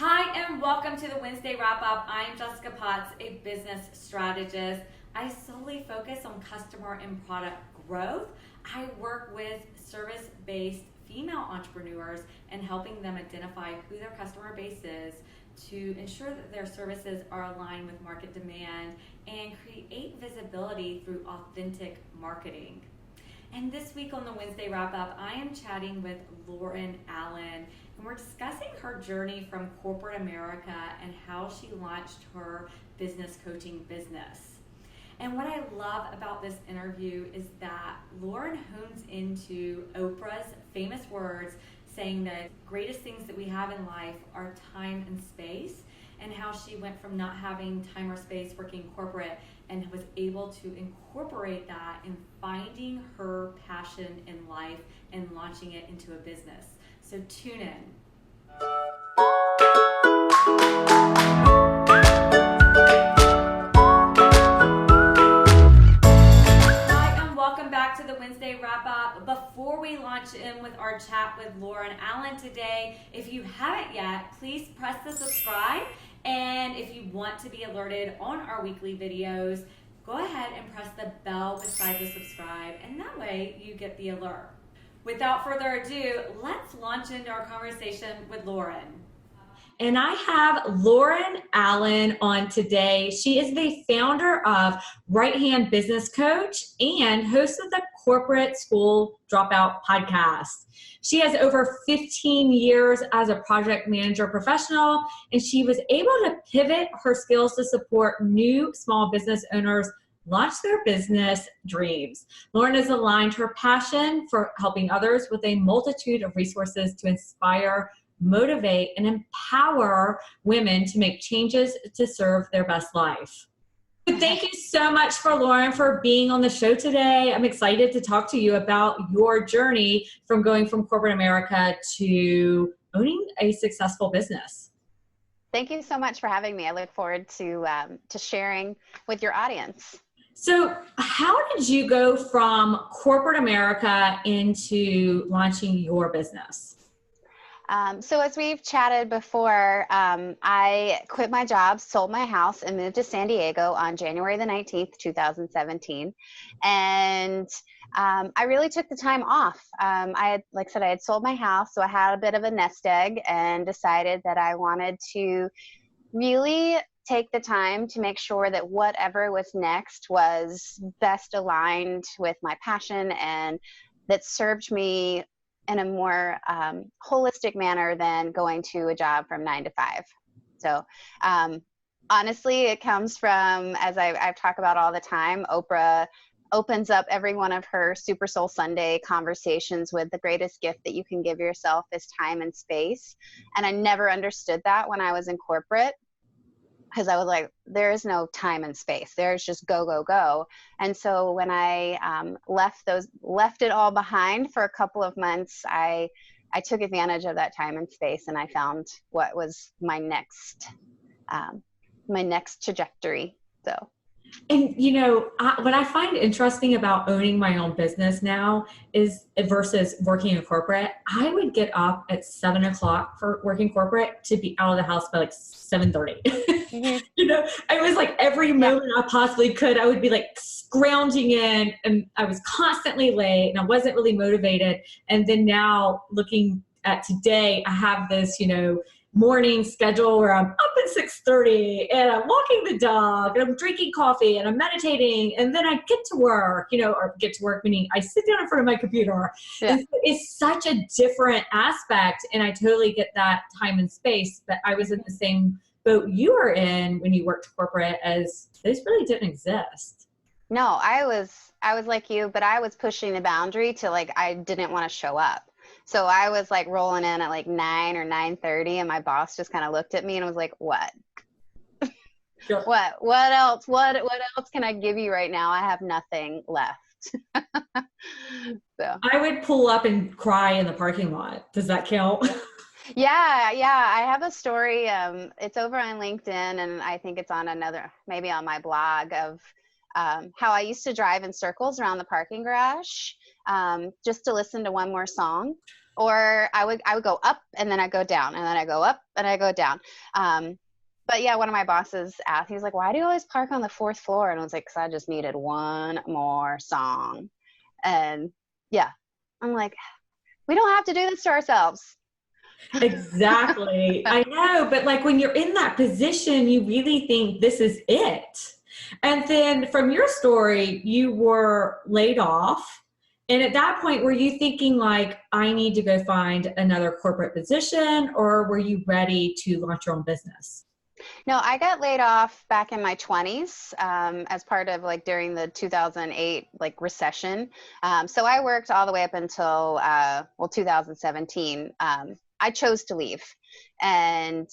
Hi, and welcome to the Wednesday Wrap Up. I'm Jessica Potts, a business strategist. I solely focus on customer and product growth. I work with service-based female entrepreneurs and helping them identify who their customer base is to ensure that their services are aligned with market demand and create visibility through authentic marketing. And this week on the Wednesday Wrap Up, I am chatting with Lauren Allen, and we're discussing her journey from corporate America and how she launched her business coaching business. And what I love about this interview is that Lauren hones into Oprah's famous words saying that greatest things that we have in life are time and space, and how she went from not having time or space working corporate and was able to incorporate that in finding her passion in life and launching it into a business. So tune in. Hi, and welcome back to the Wednesday Wrap Up. Before we launch in with our chat with Lauren Allen today, if you haven't yet, please press the subscribe. And if you want to be alerted on our weekly videos, go ahead and press the bell beside the subscribe, and that way you get the alert. Without further ado, let's launch into our conversation with Lauren. And I have Lauren Allen on today. She is the founder of Right Hand Business Coach and host of the Corporate School Dropout podcast. She has over 15 years as a project manager professional, and she was able to pivot her skills to support new small business owners launch their business dreams. Lauren has aligned her passion for helping others with a multitude of resources to inspire, motivate, and empower women to make changes to serve their best life. Thank you so much for Lauren for being on the show today. I'm excited to talk to you about your journey from going from corporate America to owning a successful business. Thank you so much for having me. I look forward to sharing with your audience. So how did you go from corporate America into launching your business? So as we've chatted before, I quit my job, sold my house, and moved to San Diego on January the 19th, 2017. And I really took the time off. Like I said, I had sold my house, so I had a bit of a nest egg and decided that I wanted to really take the time to make sure that whatever was next was best aligned with my passion and that served me in a more holistic manner than going to a job from 9 to 5. So honestly, it comes from, as I've talked about all the time, Oprah opens up every one of her Super Soul Sunday conversations with the greatest gift that you can give yourself is time and space. And I never understood that when I was in corporate, because I was like, there is no time and space. There's just go, go, go. And so when I left it all behind for a couple of months, I took advantage of that time and space, and I found what was my next trajectory. So. And, you know, what I find interesting about owning my own business now is versus working in corporate, I would get up at 7 o'clock for working corporate to be out of the house by like 7:30. Mm-hmm. You know, I was like every moment I possibly could, I would be like scrounging in, and I was constantly late and I wasn't really motivated. And then now looking at today, I have this, you know, morning schedule where I'm up at 6:30 and I'm walking the dog and I'm drinking coffee and I'm meditating, and then I get to work, you know, or get to work meaning I sit down in front of my computer. Yeah. And it's such a different aspect, and I totally get that time and space, but I was in the same boat you were in when you worked corporate, as those really didn't exist. No, I was like you, but I was pushing the boundary to like I didn't want to show up. So I was like rolling in at like 9 or 9:30, and my boss just kind of looked at me and was like, "What? Sure. What else? What else can I give you right now? I have nothing left." So I would pull up and cry in the parking lot. Does that count? Yeah. I have a story. It's over on LinkedIn, and I think it's on maybe on my blog of how I used to drive in circles around the parking garage just to listen to one more song. or I would go up and then I go down and then I go up and I go down. But yeah, one of my bosses asked, he was like, why do you always park on the fourth floor? And I was like, because I just needed one more song. And yeah, I'm like, we don't have to do this to ourselves. Exactly. I know, but like when you're in that position, you really think this is it. And then from your story, you were laid off. And at that point, were you thinking like, I need to go find another corporate position, or were you ready to launch your own business? No, I got laid off back in my 20s as part of like during the 2008 like recession. So I worked all the way up until 2017. I chose to leave, and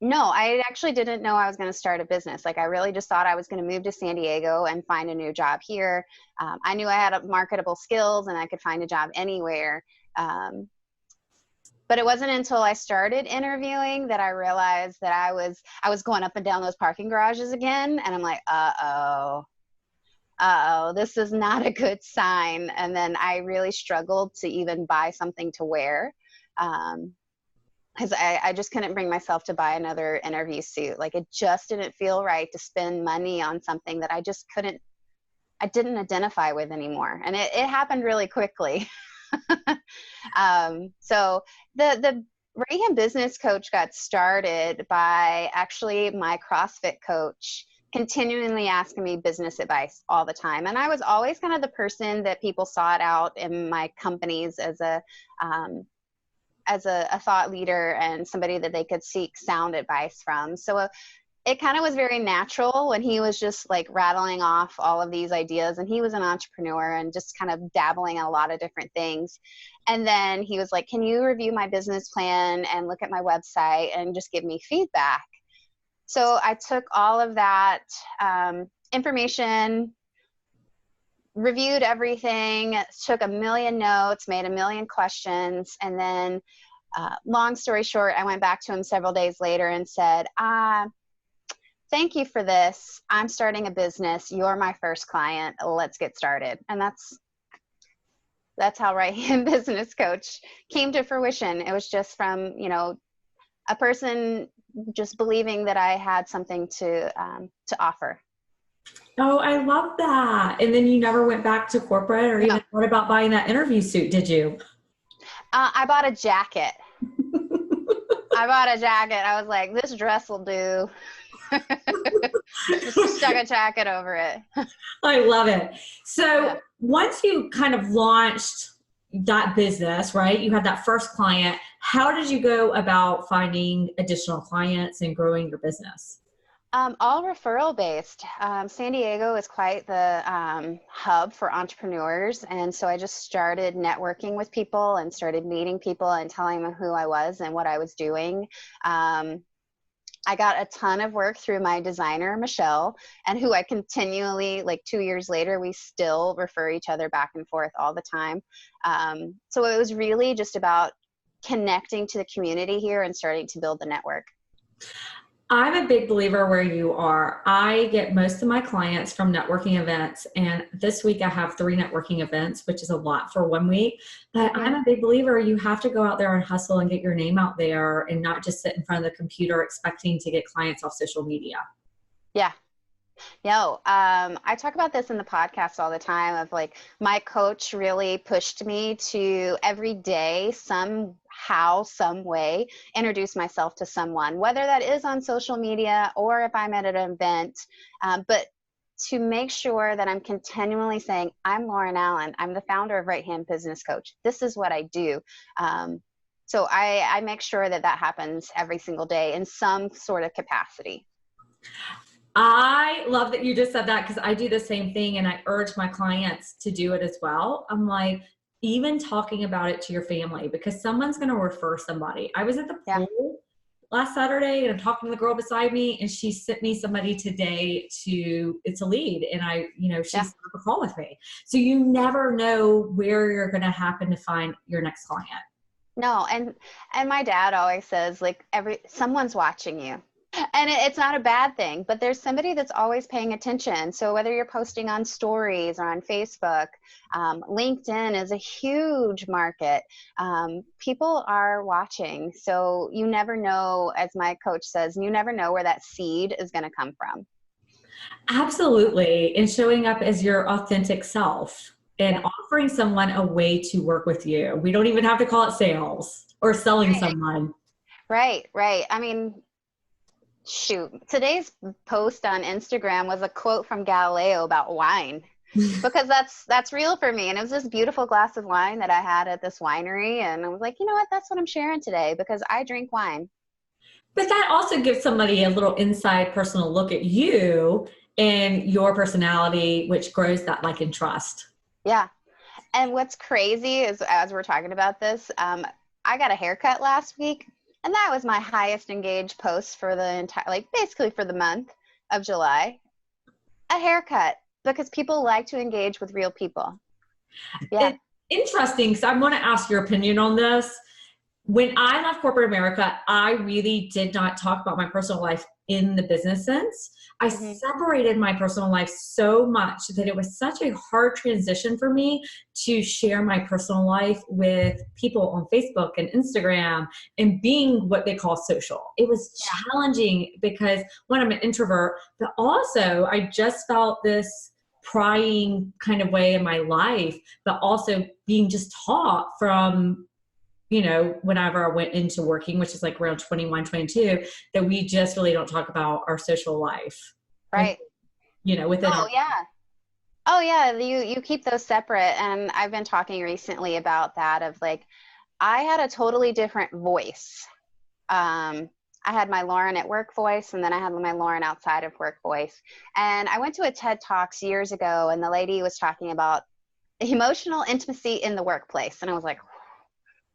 no, I actually didn't know I was going to start a business. Like I really just thought I was going to move to San Diego and find a new job here. I knew I had marketable skills and I could find a job anywhere. But it wasn't until I started interviewing that I realized that I was going up and down those parking garages again, and I'm like, this is not a good sign. And then I really struggled to even buy something to wear, because I just couldn't bring myself to buy another interview suit. Like it just didn't feel right to spend money on something that I didn't identify with anymore. And it happened really quickly. So the Rayham Business Coach got started by actually my CrossFit coach continually asking me business advice all the time. And I was always kind of the person that people sought out in my companies as a thought leader and somebody that they could seek sound advice from. So it kind of was very natural when he was just like rattling off all of these ideas, and he was an entrepreneur and just kind of dabbling in a lot of different things. And then he was like, can you review my business plan and look at my website and just give me feedback? So I took all of that information, reviewed everything, took a million notes, made a million questions, and then long story short, I went back to him several days later and said, thank you for this. I'm starting a business. You're my first client. Let's get started. And that's how Rayham Business Coach came to fruition. It was just from, a person just believing that I had something to offer. Oh, I love that. And then you never went back to corporate or even thought about buying that interview suit, did you? I bought a jacket. I was like, this dress will do. Just stuck a jacket over it. I love it. So once you kind of launched that business, right, you had that first client, how did you go about finding additional clients and growing your business? All referral based. San Diego is quite the hub for entrepreneurs. And so I just started networking with people and started meeting people and telling them who I was and what I was doing. I got a ton of work through my designer, Michelle, and who I continually, like 2 years later, we still refer each other back and forth all the time. So it was really just about connecting to the community here and starting to build the network. I'm a big believer where you are. I get most of my clients from networking events, and this week I have 3 networking events, which is a lot for 1 week. But I'm a big believer you have to go out there and hustle and get your name out there and not just sit in front of the computer expecting to get clients off social media. Yeah. No, I talk about this in the podcast all the time of like my coach really pushed me to every day somehow, some way, introduce myself to someone, whether that is on social media or if I'm at an event, but to make sure that I'm continually saying, I'm Lauren Allen. I'm the founder of Rayham Business Coach. This is what I do. So I make sure that happens every single day in some sort of capacity. I love that you just said that because I do the same thing and I urge my clients to do it as well. I'm like, even talking about it to your family because someone's going to refer somebody. I was at the pool last Saturday and I'm talking to the girl beside me and she sent me somebody today it's a lead and she set up a call with me. So you never know where you're going to happen to find your next client. No. And my dad always says like someone's watching you. And it's not a bad thing, but there's somebody that's always paying attention. So whether you're posting on stories or on Facebook, LinkedIn is a huge market. People are watching. So you never know, as my coach says, you never know where that seed is going to come from. Absolutely. And showing up as your authentic self and Yeah. offering someone a way to work with you. We don't even have to call it sales or selling Right. someone. Right, right. I mean, shoot, today's post on Instagram was a quote from Galileo about wine, because that's real for me. And it was this beautiful glass of wine that I had at this winery, and I was like, you know what, that's what I'm sharing today, because I drink wine. But that also gives somebody a little inside personal look at you and your personality, which grows that like and trust. Yeah. And what's crazy is, as we're talking about this, I got a haircut last week, and that was my highest engaged post for the entire, like basically for the month of July. A haircut, because people like to engage with real people. Yeah. It's interesting, because I want to ask your opinion on this. When I left corporate America, I really did not talk about my personal life in the business sense. I separated my personal life so much that it was such a hard transition for me to share my personal life with people on Facebook and Instagram and being what they call social. It was challenging because, one, I'm an introvert, but also I just felt this prying kind of way in my life, but also being just taught from, whenever I went into working, which is like around 21, 22, that we just really don't talk about our social life. Right. Within our. Yeah. Oh yeah, you keep those separate. And I've been talking recently about that, of like, I had a totally different voice. I had my Lauren at work voice, and then I had my Lauren outside of work voice. And I went to a TED Talks years ago, and the lady was talking about emotional intimacy in the workplace. And I was like,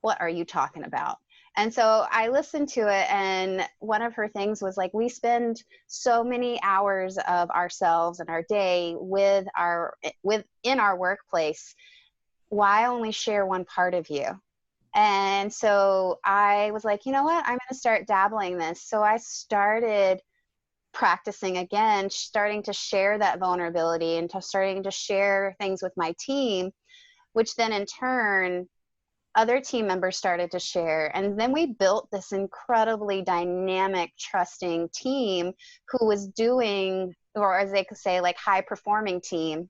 what are you talking about? And so I listened to it, and one of her things was like, we spend so many hours of ourselves and our day within our workplace. Why only share one part of you? And so I was like, you know what? I'm going to start dabbling this. So I started practicing again, starting to share that vulnerability and starting to share things with my team, which then in turn other team members started to share. And then we built this incredibly dynamic, trusting team who was doing, or as they could say, like high performing team,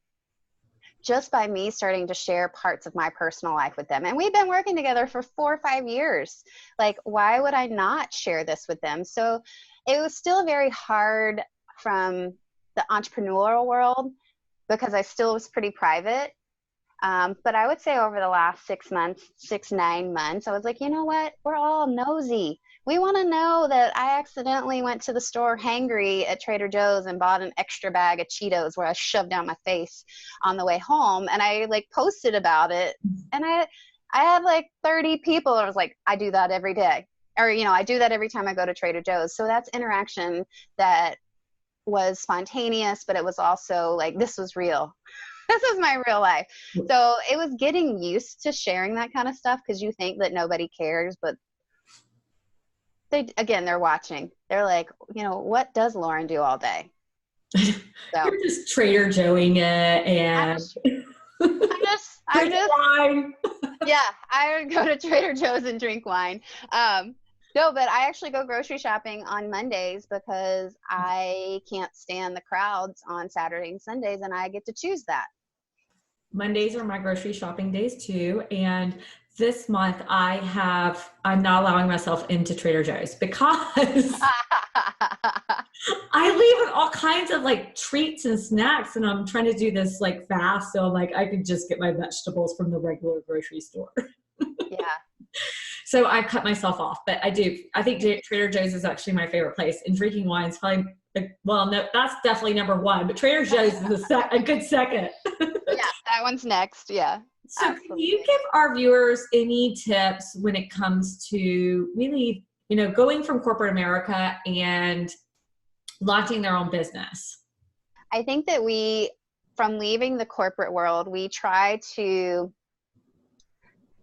just by me starting to share parts of my personal life with them. And we've been working together for 4 or 5 years. Like, why would I not share this with them? So it was still very hard from the entrepreneurial world, because I still was pretty private. But I would say over the last 9 months, I was like, you know what? We're all nosy. We want to know that I accidentally went to the store hangry at Trader Joe's and bought an extra bag of Cheetos where I shoved down my face on the way home. And I like posted about it. And I had like 30 people. I was like, I do that every day. Or, I do that every time I go to Trader Joe's. So that's interaction that was spontaneous, but it was also like, this was real. This is my real life. So it was getting used to sharing that kind of stuff, because you think that nobody cares, but they're watching. They're like, what does Lauren do all day? So You're just Trader Joeing it, and I'm just wine. Yeah, I would go to Trader Joe's and drink wine. No, but I actually go grocery shopping on Mondays because I can't stand the crowds on Saturday and Sundays, and I get to choose that. Mondays are my grocery shopping days too. And this month I'm not allowing myself into Trader Joe's because I leave with all kinds of like treats and snacks, and I'm trying to do this like fast. So I'm like, I could just get my vegetables from the regular grocery store. Yeah. So I cut myself off, but I think Trader Joe's is actually my favorite place, and drinking wine is probably, no, that's definitely number one, but Trader Joe's is a good second. Yeah, that one's next. Yeah. So absolutely. Can you give our viewers any tips when it comes to really, going from corporate America and launching their own business? I think that from leaving the corporate world, we try to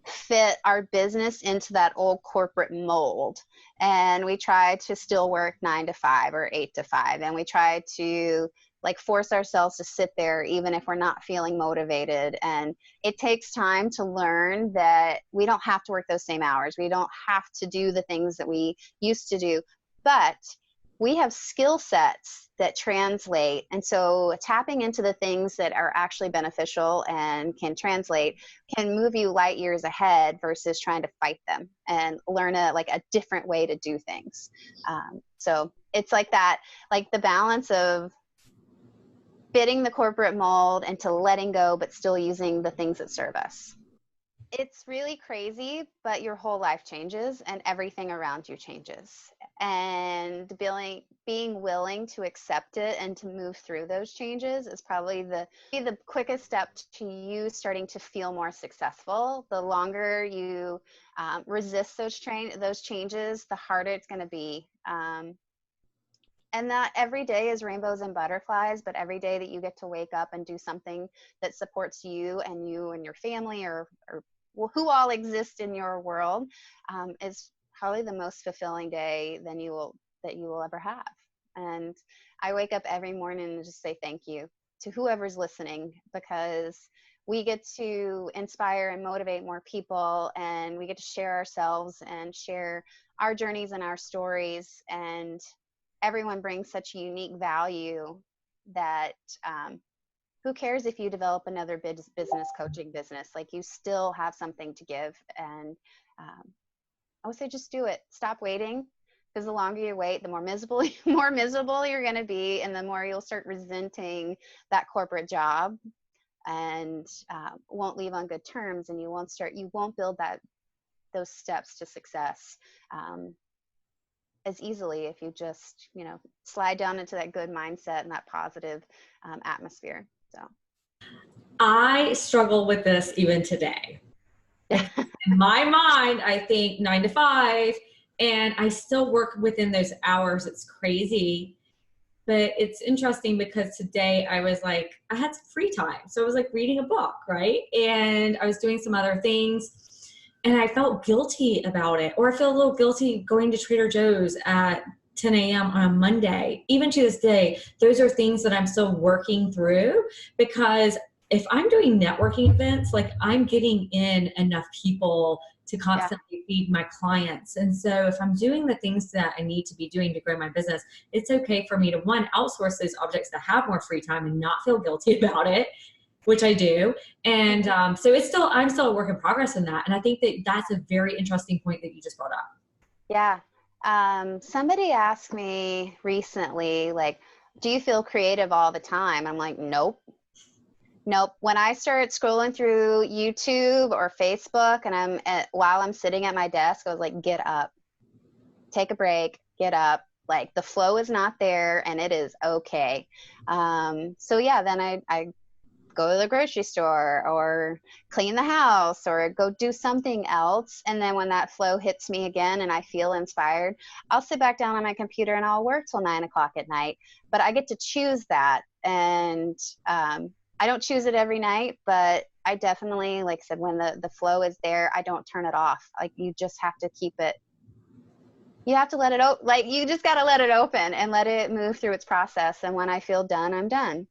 fit our business into that old corporate mold. And we try to still work 9 to 5 or 8 to 5. And we try to like force ourselves to sit there even if we're not feeling motivated. And it takes time to learn that we don't have to work those same hours. We don't have to do the things that we used to do, but we have skill sets that translate. And so tapping into the things that are actually beneficial and can translate can move you light years ahead versus trying to fight them and learn a different way to do things. So it's like that, like the balance of fitting the corporate mold and to letting go, but still using the things that serve us. It's really crazy, but your whole life changes and everything around you changes. And being willing to accept it and to move through those changes is probably the quickest step to you starting to feel more successful. The longer you resist those changes, the harder it's going to be. And not every day is rainbows and butterflies, but every day that you get to wake up and do something that supports you and your family or who all exist in your world is probably the most fulfilling day that you will ever have. And I wake up every morning and just say thank you to whoever's listening, because we get to inspire and motivate more people, and we get to share ourselves and share our journeys and our stories, and everyone brings such a unique value that who cares if you develop another business coaching business? Like, you still have something to give. And I would say just do it. Stop waiting, because the longer you wait, the more miserable you're going to be, and the more you'll start resenting that corporate job and won't leave on good terms, and you won't build those steps to success as easily if you just slide down into that good mindset and that positive atmosphere. So I struggle with this even today. In my mind, I think 9 to 5, and I still work within those hours. It's crazy. But it's interesting because today I was like, I had some free time. So I was like reading a book, right? And I was doing some other things, and I felt guilty about it. Or I feel a little guilty going to Trader Joe's at 10 a.m. on a Monday. Even to this day, those are things that I'm still working through, because if I'm doing networking events, like, I'm getting in enough people to constantly feed my clients. And so if I'm doing the things that I need to be doing to grow my business, it's okay for me to, one, outsource those objects to have more free time and not feel guilty about it, which I do. And so I'm still a work in progress in that. And I think that that's a very interesting point that you just brought up. Yeah. Somebody asked me recently, like, do you feel creative all the time? I'm like, nope. When I start scrolling through YouTube or Facebook and while I'm sitting at my desk, I was like, get up, take a break, get up. Like, the flow is not there, and it is okay. So yeah, then I go to the grocery store or clean the house or go do something else. And then when that flow hits me again and I feel inspired, I'll sit back down on my computer and I'll work till 9 o'clock at night. But I get to choose that. And I don't choose it every night, but I definitely, like I said, when the flow is there, I don't turn it off. Like, you just have to keep it. You have to let it open. Like, you just got to let it open and let it move through its process. And when I feel done, I'm done.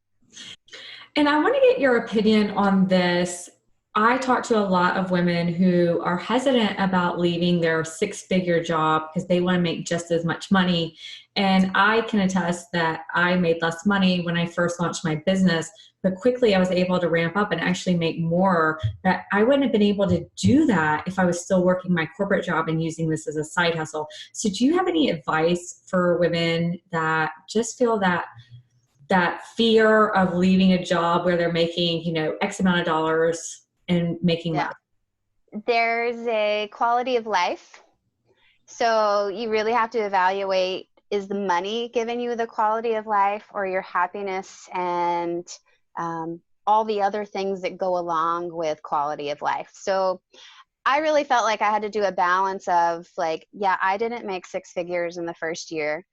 And I want to get your opinion on this. I talk to a lot of women who are hesitant about leaving their 6-figure job because they want to make just as much money. And I can attest that I made less money when I first launched my business, but quickly I was able to ramp up and actually make more. That I wouldn't have been able to do that if I was still working my corporate job and using this as a side hustle. So do you have any advice for women that just feel that fear of leaving a job where they're making, X amount of dollars and making less? There's a quality of life. So you really have to evaluate, is the money giving you the quality of life, or your happiness and all the other things that go along with quality of life? So I really felt like I had to do a balance of, like, yeah, I didn't make 6 figures in the first year.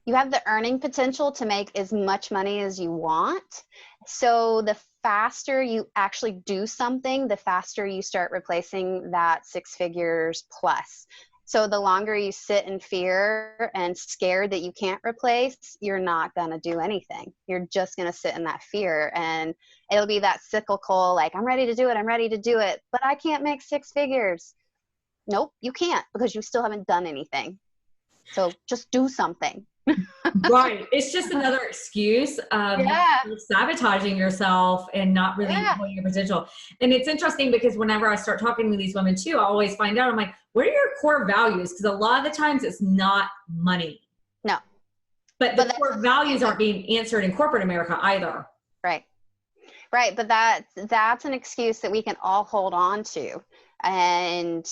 You have the earning potential to make as much money as you want. So the faster you actually do something, the faster you start replacing that 6 figures plus. So the longer you sit in fear and scared that you can't replace, you're not going to do anything. You're just going to sit in that fear, and it'll be that cyclical, like, I'm ready to do it, I'm ready to do it, but I can't make 6 figures. Nope, you can't, because you still haven't done anything. So just do something. Right. It's just another excuse of Yeah. sabotaging yourself and not really Yeah. knowing your potential. And it's interesting because whenever I start talking to these women too, I always find out, I'm like, what are your core values? Because a lot of the times it's not money. No. But the core values aren't being answered in corporate America either. Right. Right. But that's an excuse that we can all hold on to. And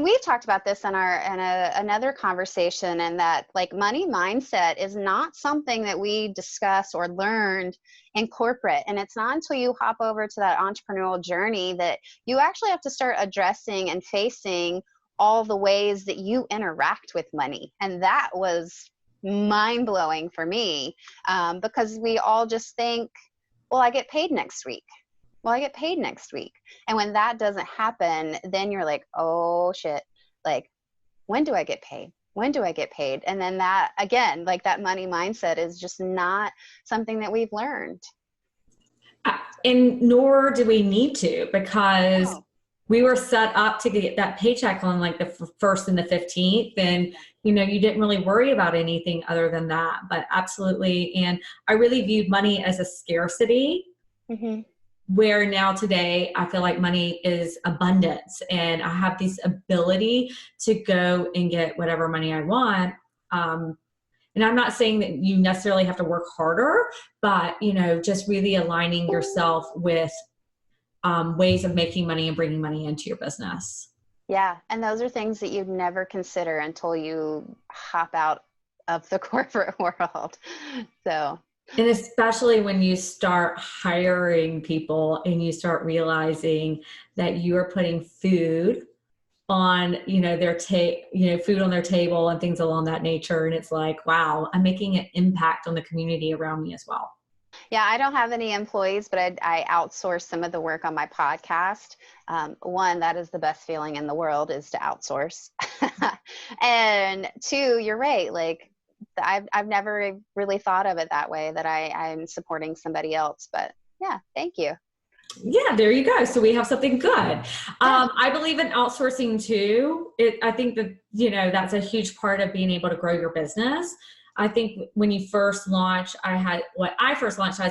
we've talked about this in another conversation, and that, like, money mindset is not something that we discuss or learned in corporate. And it's not until you hop over to that entrepreneurial journey that you actually have to start addressing and facing all the ways that you interact with money. And that was mind blowing for me, because we all just think, well, I get paid next week. Well, I get paid next week. And when that doesn't happen, then you're like, oh shit, like, when do I get paid? When do I get paid? And then that, again, like, that money mindset is just not something that we've learned. And nor do we need to, because Oh. we were set up to get that paycheck on like the 1st and the 15th. And, you know, you didn't really worry about anything other than that. But absolutely. And I really viewed money as a scarcity. Mm-hmm. Where now today I feel like money is abundance, and I have this ability to go and get whatever money I want. And I'm not saying that you necessarily have to work harder, but, you know, just really aligning yourself with ways of making money and bringing money into your business. Yeah. And those are things that you'd never consider until you hop out of the corporate world. So. And especially when you start hiring people and you start realizing that you are putting food on, you know, food on their table and things along that nature. And it's like, wow, I'm making an impact on the community around me as well. Yeah, I don't have any employees, but I outsource some of the work on my podcast. One, that is the best feeling in the world, is to outsource. And two, you're right. Like, I've never really thought of it that way, that I'm supporting somebody else. But yeah, thank you. Yeah, there you go. So we have something good. I believe in outsourcing too. I think that, you know, that's a huge part of being able to grow your business. I think when you first launch, I had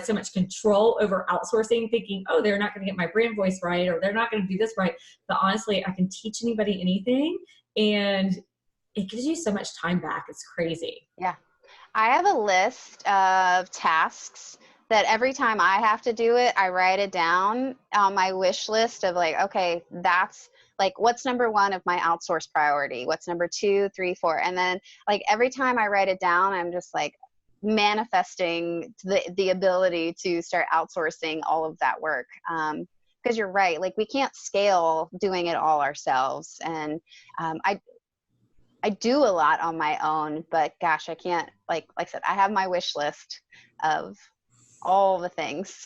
so much control over outsourcing, thinking, oh, they're not going to get my brand voice right, or they're not going to do this right. But honestly, I can teach anybody anything, and it gives you so much time back. It's crazy. Yeah. I have a list of tasks that every time I have to do it, I write it down on my wish list of, like, okay, that's like, what's number one of my outsource priority? What's number 2, 3, 4? And then, like, every time I write it down, I'm just like manifesting the ability to start outsourcing all of that work. Because you're right. Like, we can't scale doing it all ourselves. And I do a lot on my own, but gosh, I can't, like I said, I have my wish list of all the things.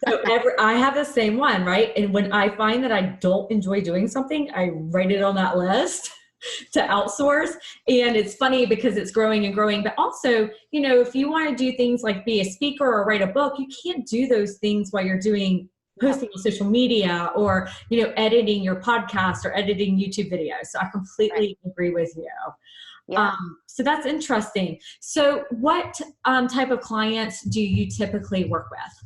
So I have the same one, right? And when I find that I don't enjoy doing something, I write it on that list to outsource. And it's funny because it's growing and growing. But also, you know, if you want to do things like be a speaker or write a book, you can't do those things while you're posting on social media, or, you know, editing your podcast or editing YouTube videos. So I completely agree with you. Yeah. So that's interesting. So what type of clients do you typically work with?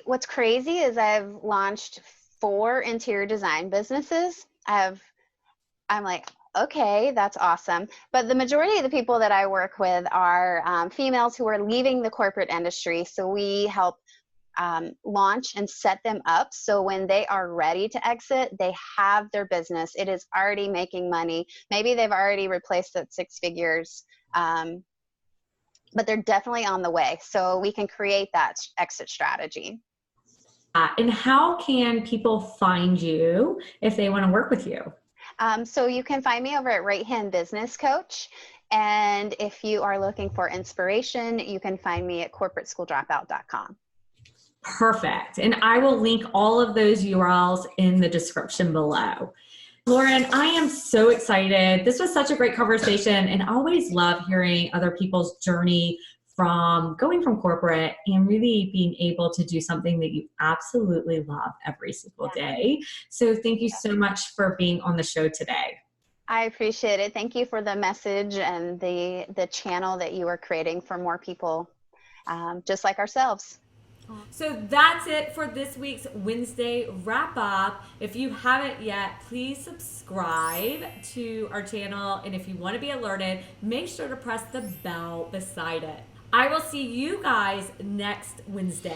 What's crazy is I've launched 4 interior design businesses. I'm like, okay, that's awesome. But the majority of the people that I work with are females who are leaving the corporate industry. So we help launch and set them up, so when they are ready to exit, they have their business. It is already making money. Maybe they've already replaced that 6 figures, but they're definitely on the way. So we can create that exit strategy. And how can people find you if they want to work with you? So you can find me over at Right Hand Business Coach, And if you are looking for inspiration, you can find me at corporateschooldropout.com. Perfect. And I will link all of those URLs in the description below. Lauren, I am so excited. This was such a great conversation, and I always love hearing other people's journey from going from corporate and really being able to do something that you absolutely love every single day. So thank you so much for being on the show today. I appreciate it. Thank you for the message and the channel that you are creating for more people just like ourselves. So that's it for this week's Wednesday wrap up. If you haven't yet, please subscribe to our channel. And if you want to be alerted, make sure to press the bell beside it. I will see you guys next Wednesday.